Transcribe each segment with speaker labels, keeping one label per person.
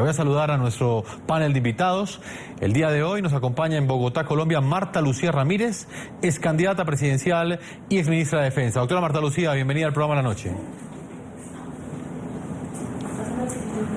Speaker 1: Voy a saludar a nuestro panel de invitados. El día de hoy nos acompaña en Bogotá, Colombia, Marta Lucía Ramírez, ex candidata presidencial y ex ministra de Defensa. Doctora Marta Lucía, bienvenida al programa La Noche.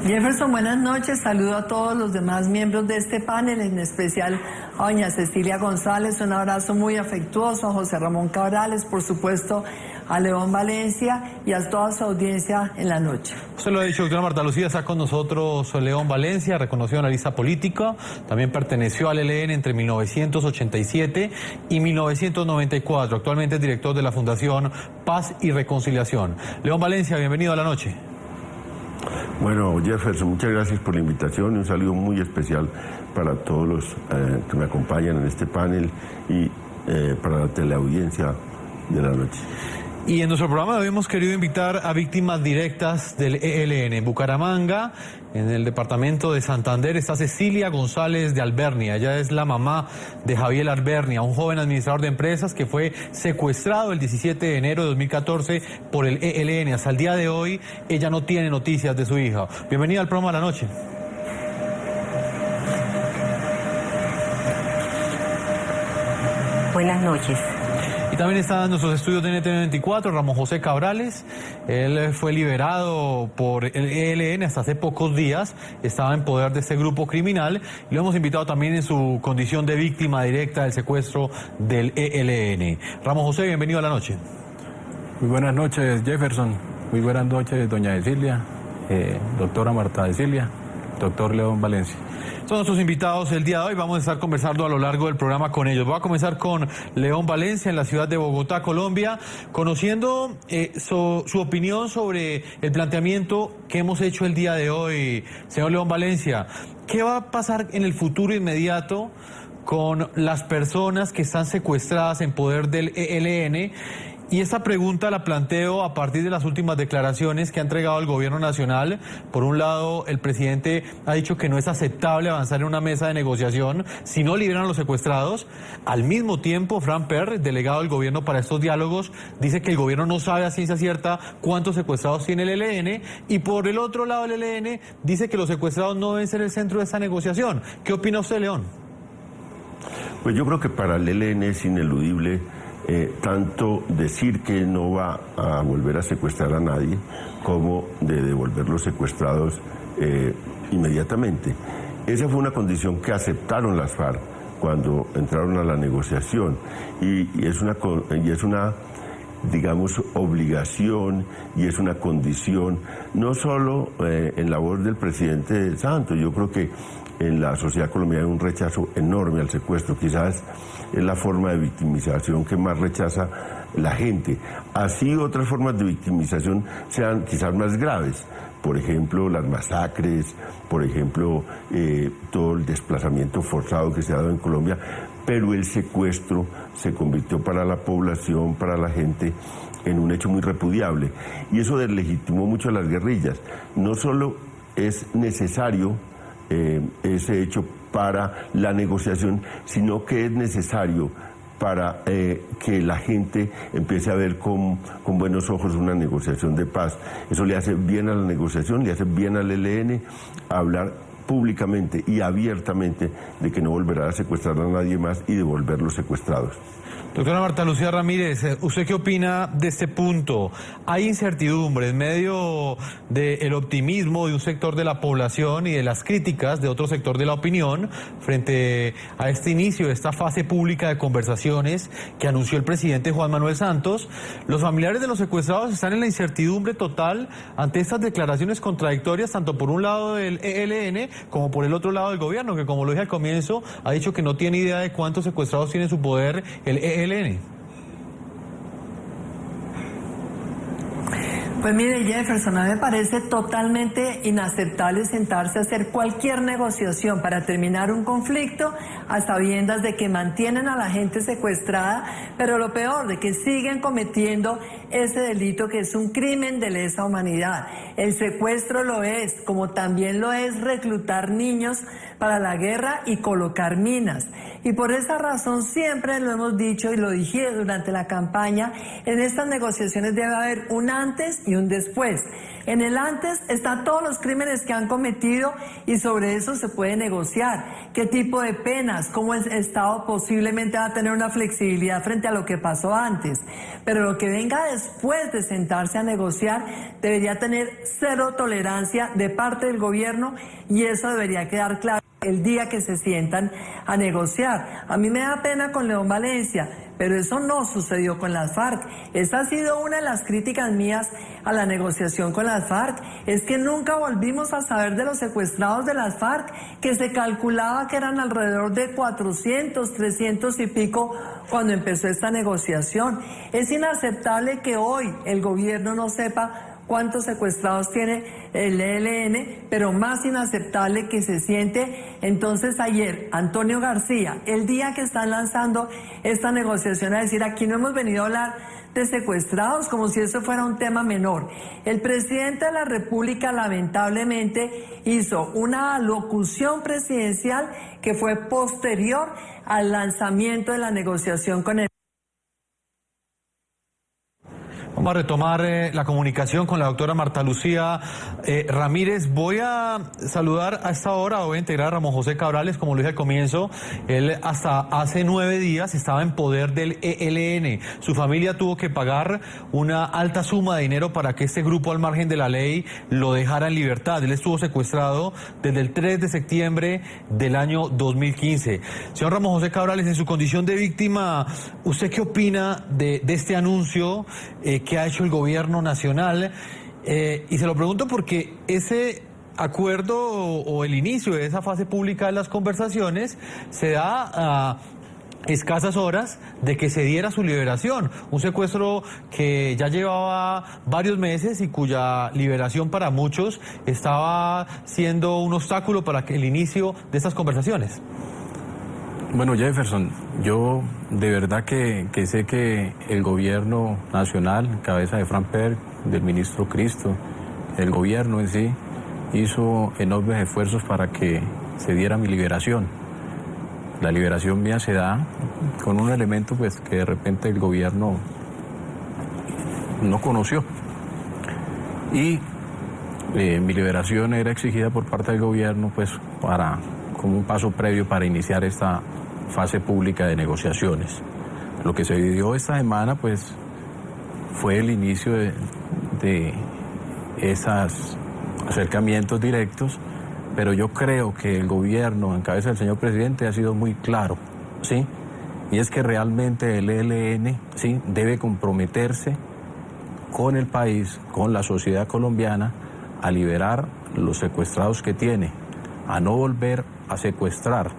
Speaker 2: Jefferson, buenas noches. Saludo a todos los demás miembros de este panel, en especial a doña Cecilia González. Un abrazo muy afectuoso a José Ramón Cabrales, por supuesto, a León Valencia y a toda su audiencia en la noche.
Speaker 1: Usted lo ha dicho, doctora Marta Lucía, está con nosotros León Valencia, reconocido analista político, también perteneció al ELN entre 1987 y 1994, actualmente es director de la Fundación Paz y Reconciliación. León Valencia, bienvenido a La Noche.
Speaker 3: Bueno, Jefferson, muchas gracias por la invitación y un saludo muy especial para todos los que me acompañan en este panel y para la teleaudiencia de la noche.
Speaker 1: Y en nuestro programa de hoy hemos querido invitar a víctimas directas del ELN. En Bucaramanga, en el departamento de Santander, está Cecilia González de Albernia. Ella es la mamá de Javier Albernia, un joven administrador de empresas que fue secuestrado el 17 de enero de 2014 por el ELN. Hasta el día de hoy, ella no tiene noticias de su hija. Bienvenida al programa de La Noche.
Speaker 4: Buenas noches.
Speaker 1: Y también está en nuestros estudios de NTN24, Ramón José Cabrales. Él fue liberado por el ELN hasta hace pocos días. Estaba en poder de este grupo criminal. Y lo hemos invitado también en su condición de víctima directa del secuestro del ELN. Ramón José, bienvenido a La Noche.
Speaker 5: Muy buenas noches, Jefferson. Muy buenas noches, doña Cecilia, doctora Marta Cecilia, doctor León Valencia.
Speaker 1: Son nuestros invitados el día de hoy. Vamos a estar conversando a lo largo del programa con ellos. Voy a comenzar con León Valencia en la ciudad de Bogotá, Colombia, conociendo su opinión sobre el planteamiento que hemos hecho el día de hoy. Señor León Valencia, ¿qué va a pasar en el futuro inmediato con las personas que están secuestradas en poder del ELN? Y esta pregunta la planteo a partir de las últimas declaraciones que ha entregado el gobierno nacional. Por un lado, el presidente ha dicho que no es aceptable avanzar en una mesa de negociación si no liberan a los secuestrados. Al mismo tiempo, Fran Per, delegado del gobierno para estos diálogos, dice que el gobierno no sabe a ciencia cierta cuántos secuestrados tiene el ELN. Y por el otro lado, el ELN dice que los secuestrados no deben ser el centro de esta negociación. ¿Qué opina usted, León?
Speaker 3: Pues yo creo que para el ELN es ineludible tanto decir que no va a volver a secuestrar a nadie como de devolver los secuestrados inmediatamente. Esa fue una condición que aceptaron las FARC cuando entraron a la negociación y es una digamos, obligación y es una condición no solo en la voz del presidente Santos. Yo creo que en la sociedad colombiana hay un rechazo enorme al secuestro, quizás es la forma de victimización que más rechaza la gente. Así otras formas de victimización sean quizás más graves, por ejemplo las masacres, por ejemplo todo el desplazamiento forzado que se ha dado en Colombia, pero el secuestro se convirtió para la población, para la gente, en un hecho muy repudiable. Y eso deslegitimó mucho a las guerrillas. No solo es necesario ese hecho para la negociación, sino que es necesario para que la gente empiece a ver con buenos ojos una negociación de paz. Eso le hace bien a la negociación, le hace bien al ELN hablar públicamente y abiertamente de que no volverá a secuestrar a nadie más y devolver los secuestrados.
Speaker 1: Doctora Marta Lucía Ramírez, ¿usted qué opina de este punto? Hay incertidumbre en medio del optimismo de un sector de la población y de las críticas de otro sector de la opinión frente a este inicio de esta fase pública de conversaciones que anunció el presidente Juan Manuel Santos. Los familiares de los secuestrados están en la incertidumbre total ante estas declaraciones contradictorias, tanto por un lado del ELN como por el otro lado del gobierno, que como lo dije al comienzo, ha dicho que no tiene idea de cuántos secuestrados tiene en su poder el ELN.
Speaker 2: Pues mire, Jefferson, a mí me parece totalmente inaceptable sentarse a hacer cualquier negociación para terminar un conflicto a sabiendas de que mantienen a la gente secuestrada, pero lo peor, de que siguen cometiendo ese delito que es un crimen de lesa humanidad. El secuestro lo es, como también lo es reclutar niños para la guerra y colocar minas. Y por esa razón siempre lo hemos dicho y lo dije durante la campaña, en estas negociaciones debe haber un antes y un después. En el antes están todos los crímenes que han cometido y sobre eso se puede negociar. ¿Qué tipo de penas? ¿Cómo el Estado posiblemente va a tener una flexibilidad frente a lo que pasó antes? Pero lo que venga después de sentarse a negociar debería tener cero tolerancia de parte del gobierno y eso debería quedar claro el día que se sientan a negociar. A mí me da pena con León Valencia, pero eso no sucedió con las FARC. Esa ha sido una de las críticas mías a la negociación con las FARC, es que nunca volvimos a saber de los secuestrados de las FARC, que se calculaba que eran alrededor de 400, 300 y pico cuando empezó esta negociación. Es inaceptable que hoy el gobierno no sepa cuántos secuestrados tiene el ELN, pero más inaceptable que se siente. Entonces ayer Antonio García, el día que están lanzando esta negociación, a decir aquí no hemos venido a hablar de secuestrados como si eso fuera un tema menor. El presidente de la República lamentablemente hizo una alocución presidencial que fue posterior al lanzamiento de la negociación con el...
Speaker 1: Vamos a retomar la comunicación con la doctora Marta Lucía Ramírez. Voy a saludar a esta hora, voy a integrar a Ramón José Cabrales, como lo dije al comienzo. Él hasta hace 9 días estaba en poder del ELN. Su familia tuvo que pagar una alta suma de dinero para que este grupo, al margen de la ley, lo dejara en libertad. Él estuvo secuestrado desde el 3 de septiembre del año 2015. Señor Ramón José Cabrales, en su condición de víctima, ¿usted qué opina de este anuncio que ha hecho el gobierno nacional? Y se lo pregunto porque ese acuerdo o el inicio de esa fase pública de las conversaciones se da a escasas horas de que se diera su liberación, un secuestro que ya llevaba varios meses y cuya liberación para muchos estaba siendo un obstáculo para el inicio de estas conversaciones.
Speaker 5: Bueno, Jefferson, yo de verdad que sé que el gobierno nacional, en cabeza de Fran Per, del ministro Cristo, el gobierno en sí, hizo enormes esfuerzos para que se diera mi liberación. La liberación mía se da con un elemento pues que de repente el gobierno no conoció. Y mi liberación era exigida por parte del gobierno pues como un paso previo para iniciar esta fase pública de negociaciones. Lo que se vivió esta semana pues fue el inicio de esos acercamientos directos, pero yo creo que el gobierno en cabeza del señor presidente ha sido muy claro, ¿sí? Y es que realmente el ELN, ¿sí?, debe comprometerse con el país, con la sociedad colombiana, a liberar los secuestrados que tiene, a no volver a secuestrar,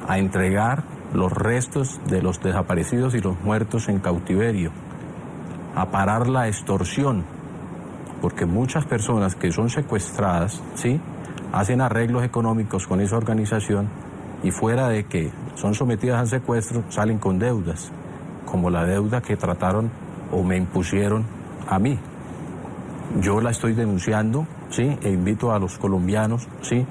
Speaker 5: a entregar los restos de los desaparecidos y los muertos en cautiverio, a parar la extorsión, porque muchas personas que son secuestradas, ¿sí?, hacen arreglos económicos con esa organización y fuera de que son sometidas al secuestro, salen con deudas, como la deuda que trataron o me impusieron a mí. Yo la estoy denunciando, ¿sí?, e invito a los colombianos, ¿sí?,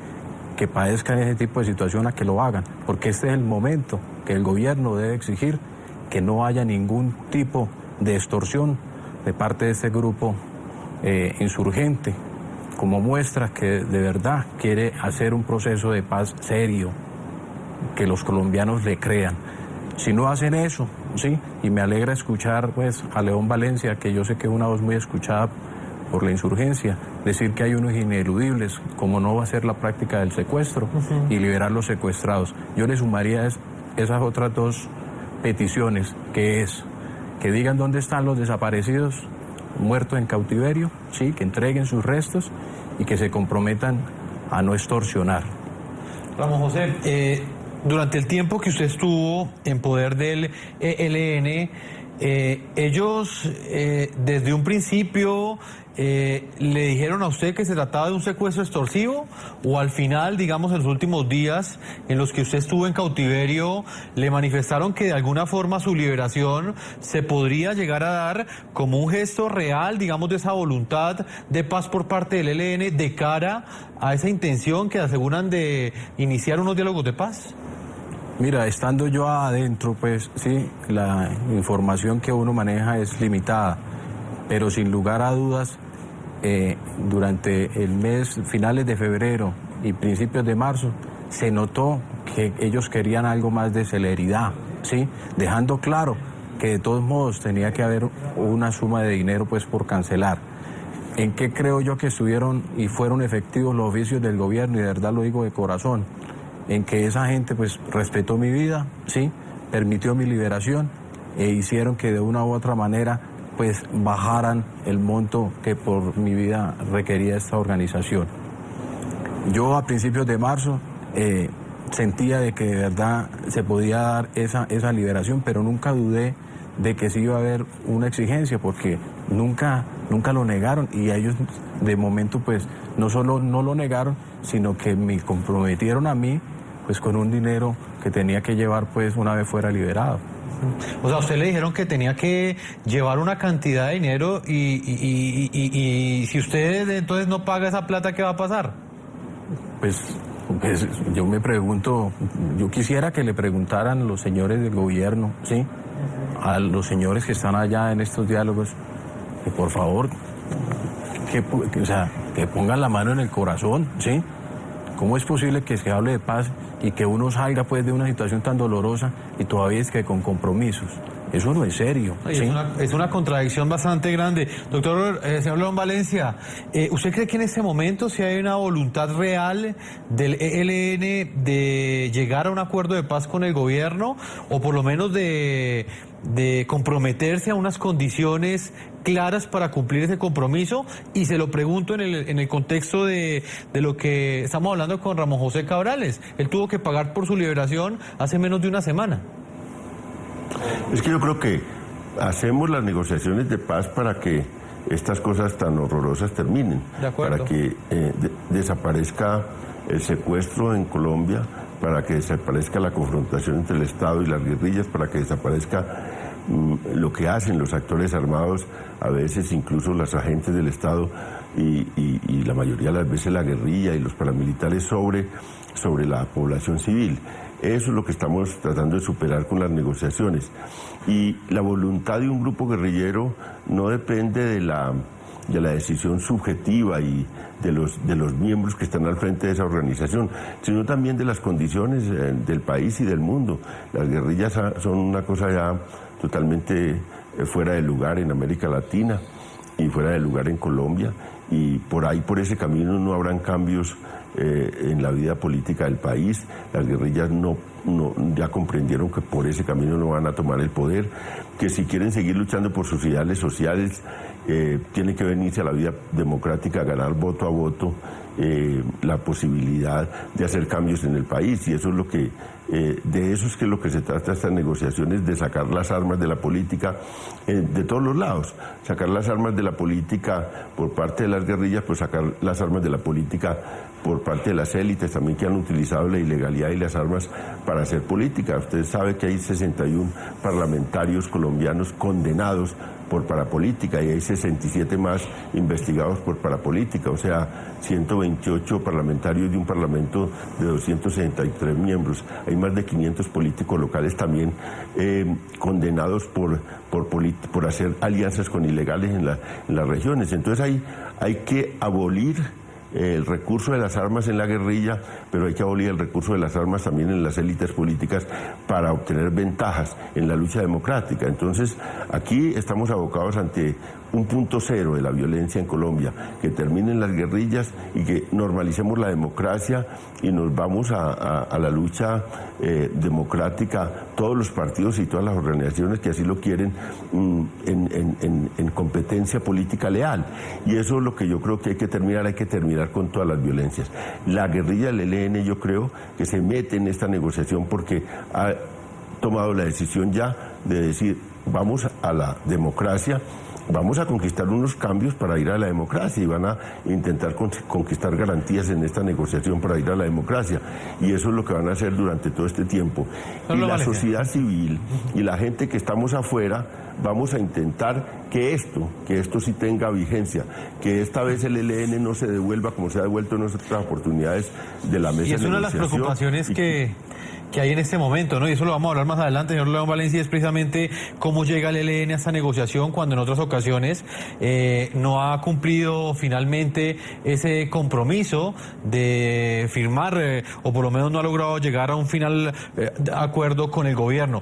Speaker 5: que padezcan ese tipo de situación a que lo hagan, porque este es el momento que el gobierno debe exigir que no haya ningún tipo de extorsión de parte de este grupo insurgente, como muestra que de verdad quiere hacer un proceso de paz serio, que los colombianos le crean. Si no hacen eso, ¿sí?, y me alegra escuchar pues a León Valencia, que yo sé que es una voz muy escuchada por la insurgencia, decir que hay unos ineludibles, como no va a ser la práctica del secuestro y liberar los secuestrados. Yo le sumaría esas otras dos peticiones, que es que digan dónde están los desaparecidos muertos en cautiverio, sí, que entreguen sus restos y que se comprometan a no extorsionar.
Speaker 1: Ramón José, durante el tiempo que usted estuvo en poder del ELN, ellos desde un principio le dijeron a usted que se trataba de un secuestro extorsivo, o al final, digamos, en los últimos días en los que usted estuvo en cautiverio, le manifestaron que de alguna forma su liberación se podría llegar a dar como un gesto real, digamos, de esa voluntad de paz por parte del ELN de cara a esa intención que aseguran de iniciar unos diálogos de paz?
Speaker 5: Mira, estando yo adentro, pues sí, la información que uno maneja es limitada, pero sin lugar a dudas, durante el mes, finales de febrero y principios de marzo, se notó que ellos querían algo más de celeridad, ¿sí? Dejando claro que de todos modos tenía que haber una suma de dinero pues por cancelar. ¿En qué creo yo que estuvieron y fueron efectivos los oficios del gobierno? Y de verdad lo digo de corazón, en que esa gente pues respetó mi vida, ¿sí? Permitió mi liberación e hicieron que de una u otra manera pues bajaran el monto que por mi vida requería esta organización. Yo a principios de marzo sentía de que de verdad se podía dar esa liberación, pero nunca dudé de que sí iba a haber una exigencia, porque nunca lo negaron, y ellos de momento pues no solo no lo negaron, sino que me comprometieron a mí pues con un dinero que tenía que llevar pues una vez fuera liberado.
Speaker 1: O sea, a usted le dijeron que tenía que llevar una cantidad de dinero y si usted entonces no paga esa plata, ¿qué va a pasar?
Speaker 5: Pues yo me pregunto, yo quisiera que le preguntaran los señores del gobierno, ¿sí? A los señores que están allá en estos diálogos, que por favor, que pongan la mano en el corazón, ¿sí? ¿Cómo es posible que se hable de paz y que uno salga pues de una situación tan dolorosa y todavía es que con compromisos? Eso no es serio. ¿Sí?
Speaker 1: Es una contradicción bastante grande. Doctor, señor León Valencia, ¿usted cree que en este momento si hay una voluntad real del ELN de llegar a un acuerdo de paz con el gobierno, o por lo menos de comprometerse a unas condiciones claras para cumplir ese compromiso? Y se lo pregunto en el contexto de lo que estamos hablando con Ramón José Cabrales. Él tuvo que pagar por su liberación hace menos de una semana.
Speaker 3: Es que yo creo que hacemos las negociaciones de paz para que estas cosas tan horrorosas terminen, para que desaparezca el secuestro en Colombia, para que desaparezca la confrontación entre el Estado y las guerrillas, para que desaparezca lo que hacen los actores armados, a veces incluso los agentes del Estado y la mayoría de las veces la guerrilla y los paramilitares sobre la población civil. Eso es lo que estamos tratando de superar con las negociaciones. Y la voluntad de un grupo guerrillero no depende de la decisión subjetiva y de los miembros que están al frente de esa organización, sino también de las condiciones del país y del mundo. Las guerrillas son una cosa ya totalmente fuera de lugar en América Latina y fuera de lugar en Colombia, y por ese camino no habrán cambios en la vida política del país. Las guerrillas ya comprendieron que por ese camino no van a tomar el poder, que si quieren seguir luchando por sus ideales sociales, tienen que venirse a la vida democrática, a ganar voto a voto la posibilidad de hacer cambios en el país. Y eso es lo que de eso es que lo que se trata estas negociaciones, de sacar las armas de la política de todos los lados, sacar las armas de la política por parte de las guerrillas, pues sacar las armas de la política por parte de las élites también, que han utilizado la ilegalidad y las armas para hacer política. Usted sabe que hay 61 parlamentarios colombianos condenados por parapolítica y hay 67 más investigados por parapolítica, o sea, 128 parlamentarios de un parlamento de 263 miembros. Hay más de 500 políticos locales también condenados por hacer alianzas con ilegales en las regiones. Entonces hay que abolir el recurso de las armas en la guerrilla, pero hay que abolir el recurso de las armas también en las élites políticas para obtener ventajas en la lucha democrática. Entonces, aquí estamos abocados ante un punto cero de la violencia en Colombia, que terminen las guerrillas y que normalicemos la democracia y nos vamos a la lucha democrática, todos los partidos y todas las organizaciones que así lo quieren, en competencia política leal. Y eso es lo que yo creo que hay que terminar con todas las violencias. La guerrilla del ELN, yo creo que se mete en esta negociación porque ha tomado la decisión ya de decir, vamos a la democracia, vamos a conquistar unos cambios para ir a la democracia, y van a intentar conquistar garantías en esta negociación para ir a la democracia, y eso es lo que van a hacer durante todo este tiempo. Y la sociedad civil y la gente que estamos afuera vamos a intentar que esto sí tenga vigencia, que esta vez el ELN no se devuelva como se ha devuelto en otras oportunidades de la mesa de negociación.
Speaker 1: Y es una de las preocupaciones que hay en este momento, ¿no? Y eso lo vamos a hablar más adelante, señor León Valencia, es precisamente cómo llega el ELN a esta negociación cuando en otras ocasiones no ha cumplido finalmente ese compromiso de firmar, o por lo menos no ha logrado llegar a un final acuerdo con el gobierno.